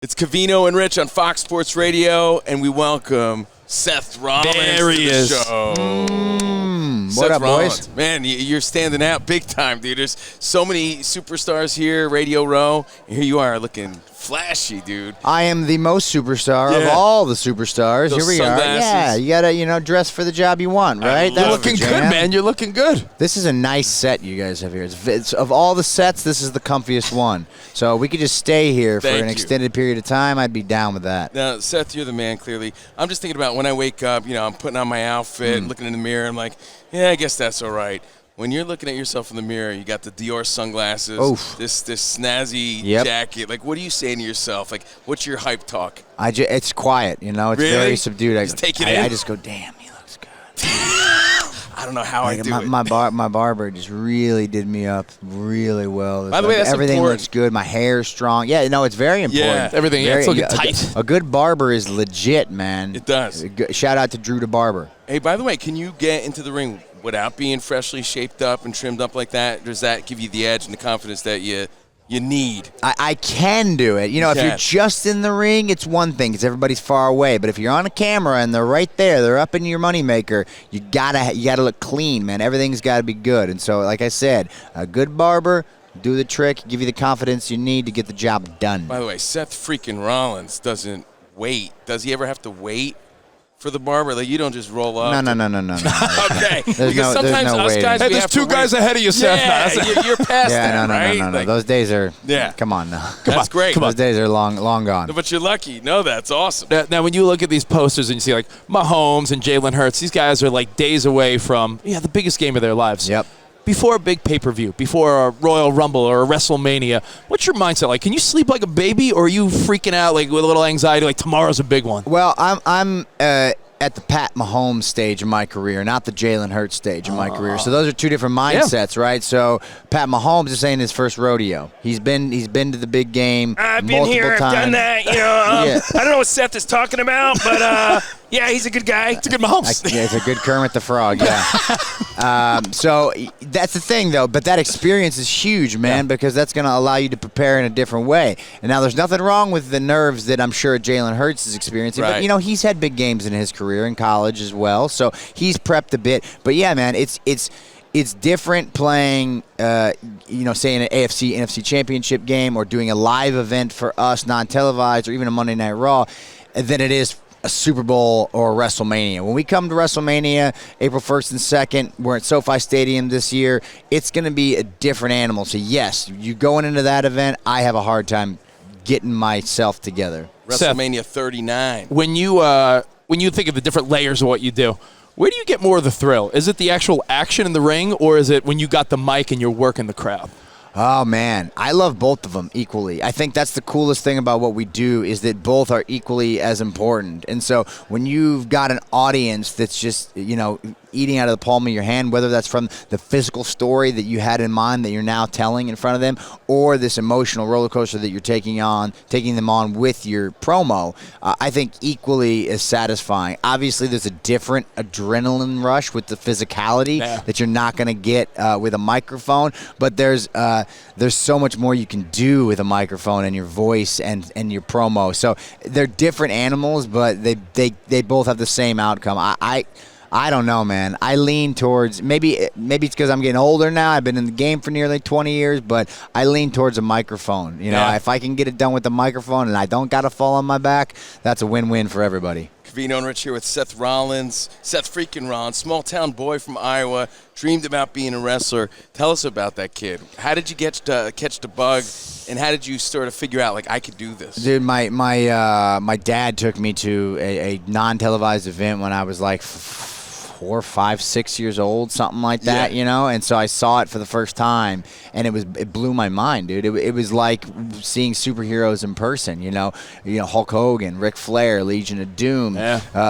It's Covino and Rich on Fox Sports Radio, and we welcome Seth Rollins there he to the is. show. What up, Rollins. boys? Man, you're standing out big time, dude. There's so many superstars here, Radio Row. And here you are looking flashy, dude. I am the most superstar of all the superstars. Those Here we sunglasses. are. Yeah, you gotta, dress for the job you want, right? You're Looking good, man. You're looking good. This is a nice set you guys have here. It's of all the sets, this is the comfiest one. So we could just stay here for Thank an you. extended period of time. I'd be down with that. Now, Seth, you're the man, clearly. I'm just thinking about when I wake up, I'm putting on my outfit, looking in the mirror. I'm like, yeah, I guess that's all right. When you're looking at yourself in the mirror, you got the Dior sunglasses, Oof. this snazzy Yep. jacket. Like, what are you saying to yourself? Like, what's your hype talk? It's quiet, It's Really? very subdued. Just take it in? I just go, damn, he looks good. I don't know how I do it. My barber just really did me up really well. By the way, that's everything important. looks good. My hair's strong. Yeah, no, it's very important. Yeah, everything. It's looking tight. A good barber is legit, man. It does. Shout out to Drew the barber. Hey, by the way, can you get into the ring without being freshly shaped up and trimmed up like that? Does that give you the edge and the confidence that you need? I can do it. If you're just in the ring, it's one thing because everybody's far away. But if you're on a camera and they're right there, they're up in your moneymaker, you gotta look clean, man. Everything's got to be good. And so, like I said, a good barber, do the trick, give you the confidence you need to get the job done. By the way, Seth freaking Rollins doesn't wait. Does he ever have to wait for the barber? Like, you don't just roll up. No. Okay. There's Because sometimes no us waiting. guys, Hey, we there's have two to guys wait. ahead of you, Seth. Yeah, you're past Yeah, that, no. right? Like, Those days are. Yeah. Come on now. that's great. Those days are long gone. But you're lucky. No, that's awesome. Now, when you look at these posters and you see, like, Mahomes and Jalen Hurts, these guys are, like, days away from, the biggest game of their lives. Yep. Before a big pay-per-view, before a Royal Rumble or a WrestleMania, what's your mindset like? Can you sleep like a baby, or are you freaking out, like, with a little anxiety, like tomorrow's a big one? Well, I'm at the Pat Mahomes stage of my career, not the Jalen Hurts stage of my career. So those are two different mindsets, right? So Pat Mahomes is saying his first rodeo. He's been to the big game. I've been multiple here, I've times. done that. Yeah. I don't know what Seth is talking about, but yeah, he's a good guy. It's a good Mahomes. Yeah, it's a good Kermit the Frog, yeah. So that's the thing, though. But that experience is huge, man, because that's going to allow you to prepare in a different way. And now there's nothing wrong with the nerves that I'm sure Jalen Hurts is experiencing. Right. But, he's had big games in his career in college as well. So he's prepped a bit. But, yeah, man, it's different playing, say, in an AFC, NFC championship game or doing a live event for us, non-televised, or even a Monday Night Raw, than it is a Super Bowl or a WrestleMania. When we come to WrestleMania, April 1st and 2nd, we're at SoFi Stadium this year, it's going to be a different animal. So, yes, you going into that event, I have a hard time getting myself together. WrestleMania 39. When you think of the different layers of what you do, where do you get more of the thrill? Is it the actual action in the ring, or is it when you got the mic and you're working the crowd? Oh, man. I love both of them equally. I think that's the coolest thing about what we do is that both are equally as important. And so when you've got an audience that's just, eating out of the palm of your hand, whether that's from the physical story that you had in mind that you're now telling in front of them, or this emotional roller coaster that you're taking them on with your promo, I think equally as satisfying. Obviously, there's a different adrenaline rush with the physicality that you're not going to get with a microphone, but there's so much more you can do with a microphone and your voice and your promo. So they're different animals, but they both have the same outcome. I don't know, man. I lean towards maybe it's because I'm getting older now. I've been in the game for nearly 20 years, but I lean towards a microphone. If I can get it done with the microphone and I don't got to fall on my back, that's a win-win for everybody. Covino and Rich here with Seth Rollins. Seth freaking Rollins, small-town boy from Iowa, dreamed about being a wrestler. Tell us about that kid. How did you catch the bug, and how did you sort of figure out, like, I could do this? Dude, my dad took me to a non-televised event when I was like 4, 5, 6 years old, something like that, and so I saw it for the first time, and it blew my mind, dude. It was like seeing superheroes in person, Hulk Hogan, Ric Flair, Legion of Doom,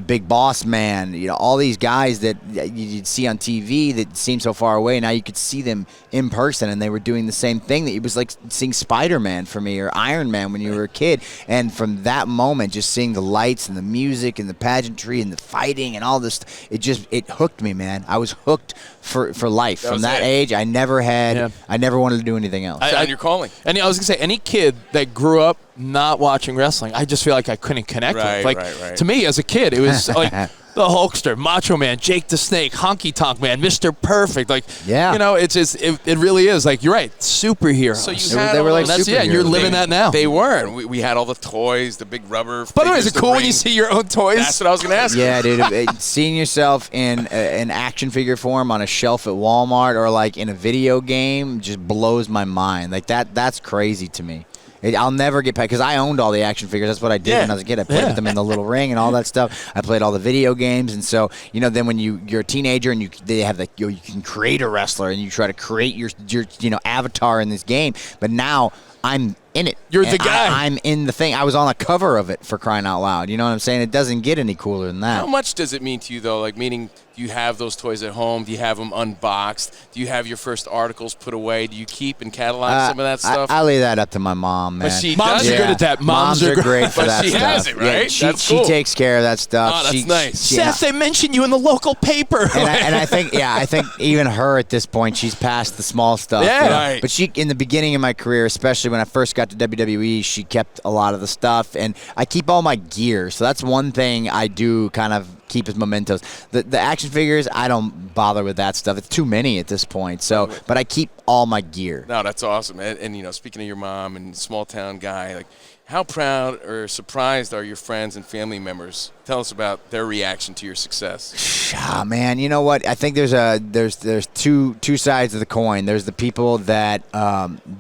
Big Boss Man, all these guys that you'd see on TV that seem so far away. Now you could see them in person, and they were doing the same thing. That it was like seeing Spider-Man for me, or Iron Man when you were a kid. And from that moment, just seeing the lights and the music and the pageantry and the fighting and all this, it it hooked me, man. I was hooked for life. From that it. age, I never wanted to do anything else. Found your calling. And I was going to say, any kid that grew up not watching wrestling, I just feel like I couldn't connect with. Like, to me, as a kid, it was like the Hulkster, Macho Man, Jake the Snake, Honky Tonk Man, Mr. Perfect. Like, you know, it really is. Like, you're right, superheroes. So they were like superheroes. And you're living that now. They weren't. We had all the toys, the big rubber. By the way, is it cool when ring. you see your own toys? That's what I was going to ask. Yeah, dude. Seeing yourself in an action figure form on a shelf at Walmart or like in a video game just blows my mind. Like that's crazy to me. I'll never get past because I owned all the action figures. That's what I did when I was a kid. I played with them in the little ring and all that stuff. I played all the video games, and so then when you're a teenager and they have you can create a wrestler and you try to create your avatar in this game. But now I'm in it. You're the guy. I'm in the thing. I was on the cover of it, for crying out loud. You know what I'm saying? It doesn't get any cooler than that. How much does it mean to you, though? Like, meaning, do you have those toys at home? Do you have them unboxed? Do you have your first articles put away? Do you keep and catalog some of that stuff? I leave that up to my mom, man. But she Moms does are it. good at that. Moms are great for But that she stuff. has it, right? Yeah, That's cool. She takes care of that stuff. Oh, that's nice. Seth, they mentioned you in the local paper. And I think even her at this point, she's past the small stuff. Yeah. Right. But she, in the beginning of my career, especially when I first got to WWE, she kept a lot of the stuff, and I keep all my gear. So that's one thing I do kind of keep as mementos. The action figures, I don't bother with that stuff. It's too many at this point. So, but I keep all my gear. No, that's awesome. And speaking of your mom and small town guy, like, how proud or surprised are your friends and family members? Tell us about their reaction to your success. Ah, man, you know what? I think there's two sides of the coin. There's the people that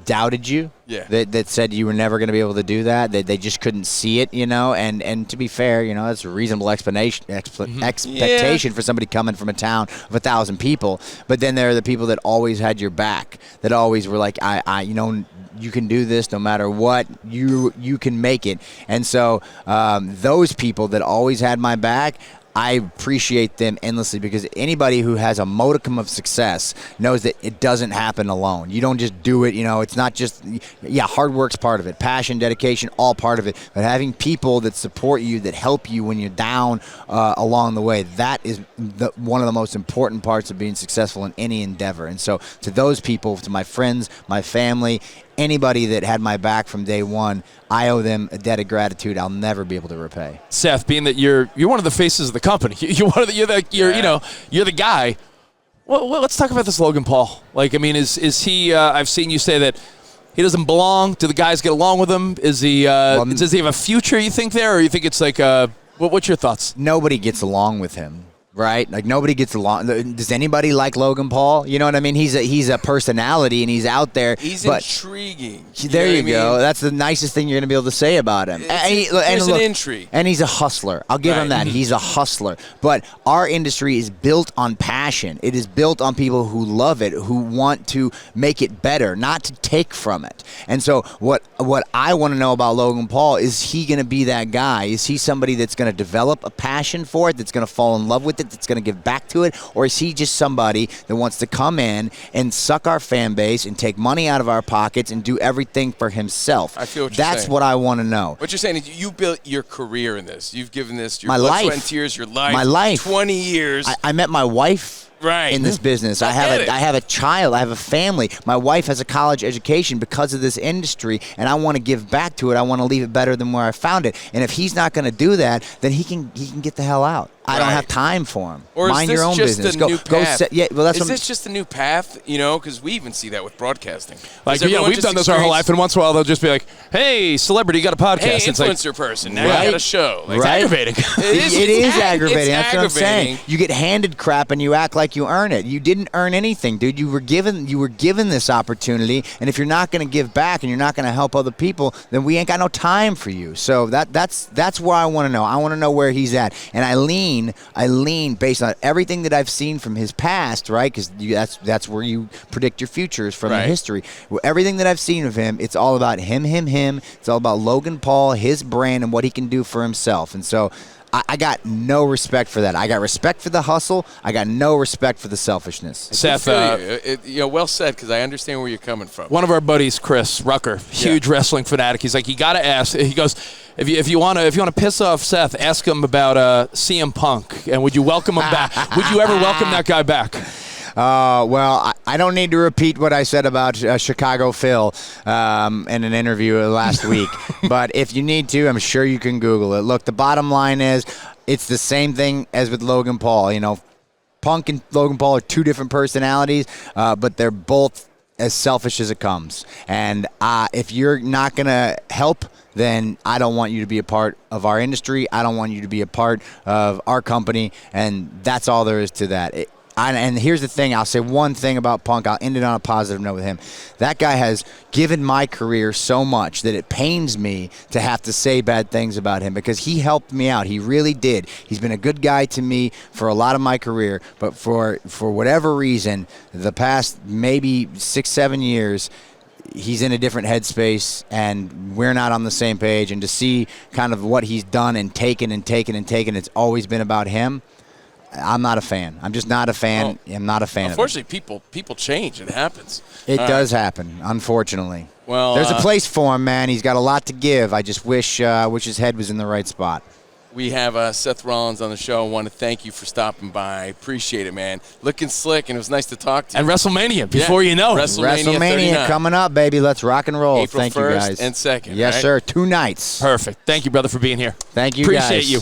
doubted you. Yeah. That said you were never going to be able to do that. They just couldn't see it, And to be fair, that's a reasonable expectation for somebody coming from a town of 1,000 people. But then there are the people that always had your back. That always were like, you can do this no matter what. You can make it. And so those people that always had my back, I appreciate them endlessly, because anybody who has a modicum of success knows that it doesn't happen alone. You don't just do it. It's not just, hard work's part of it. Passion, dedication, all part of it. But having people that support you, that help you when you're down along the way, that is one of the most important parts of being successful in any endeavor. And so to those people, to my friends, my family, anybody that had my back from day one, I owe them a debt of gratitude I'll never be able to repay. Seth, being that you're one of the faces of the company, you're the guy. Well, let's talk about this Logan Paul. Like, I mean, is he? I've seen you say that he doesn't belong. Do the guys get along with him? Is he? Does he have a future? You think there, or you think it's like? What's your thoughts? Nobody gets along with him. Right? Like, nobody gets along. Does anybody like Logan Paul? You know what I mean? He's a personality, and he's out there. He's intriguing. There you go. That's the nicest thing you're going to be able to say about him. There's an intrigue. And he's a hustler. I'll give him that. He's a hustler. But our industry is built on passion. It is built on people who love it, who want to make it better, not to take from it. And so what I want to know about Logan Paul, is he going to be that guy? Is he somebody that's going to develop a passion for it, that's going to fall in love with it, that's going to give back to it? Or is he just somebody that wants to come in and suck our fan base and take money out of our pockets and do everything for himself? I feel what you're saying. That's what I want to know. What you're saying is you built your career in this. You've given this your My blood, life. sweat, and tears, your life. My life. 20 years. I met my wife in this business. I have a child. I have a family. My wife has a college education because of this industry, and I want to give back to it. I want to leave it better than where I found it. And if he's not going to do that, then he can get the hell out. I don't have time for him. Or Mind is this your own just business. a new path? Is this just a new path? Because we even see that with broadcasting. Like, we've done this our whole life, and once in a while they'll just be like, "Hey, celebrity, you got a podcast?" Hey, it's influencer like, person, now you got a show. Like, It's aggravating. It is aggravating. It's That's what I'm saying. aggravating. You get handed crap and you act like you earn it. You didn't earn anything, dude. You were given this opportunity, and if you're not going to give back and you're not going to help other people, then we ain't got no time for you. So that's where I want to know. I want to know where he's at, and I lean based on everything that I've seen from his past, right? Because that's where you predict your futures from the history. Well, everything that I've seen of him, it's all about him. It's all about Logan Paul, his brand, and what he can do for himself. And so I got no respect for that. I got respect for the hustle. I got no respect for the selfishness. Seth, well said, because I understand where you're coming from. one of our buddies, Chris Rucker, huge wrestling fanatic. He's like, you got to ask. He goes, if you want to piss off Seth, ask him about CM Punk, and would you welcome him back? Would you ever welcome that guy back? Well, I don't need to repeat what I said about Chicago Phil in an interview last week. But if you need to, I'm sure you can Google it. Look, the bottom line is it's the same thing as with Logan Paul. You know, Punk and Logan Paul are two different personalities, but they're both as selfish as it comes. And if you're not going to help, then I don't want you to be a part of our industry. I don't want you to be a part of our company. And that's all there is to that. And here's the thing. I'll say one thing about Punk. I'll end it on a positive note with him. That guy has given my career so much that it pains me to have to say bad things about him because he helped me out. He really did. He's been a good guy to me for a lot of my career. But for whatever reason, the past maybe 6-7 years, he's in a different headspace, and we're not on the same page. And to see kind of what he's done and taken, it's always been about him. I'm not a fan. I'm just not a fan. I'm not a fan. Unfortunately, people change. It happens. It does happen, unfortunately. Well, there's a place for him, man. He's got a lot to give. I just wish his head was in the right spot. We have Seth Rollins on the show. I want to thank you for stopping by. Appreciate it, man. Looking slick, and it was nice to talk to you. And WrestleMania, before you know it. WrestleMania coming up, baby. Let's rock and roll. April Thank you, 1st guys. and 2nd. Yes, right? sir. 2 nights. Perfect. Thank you, brother, for being here. Thank you, Appreciate guys. you.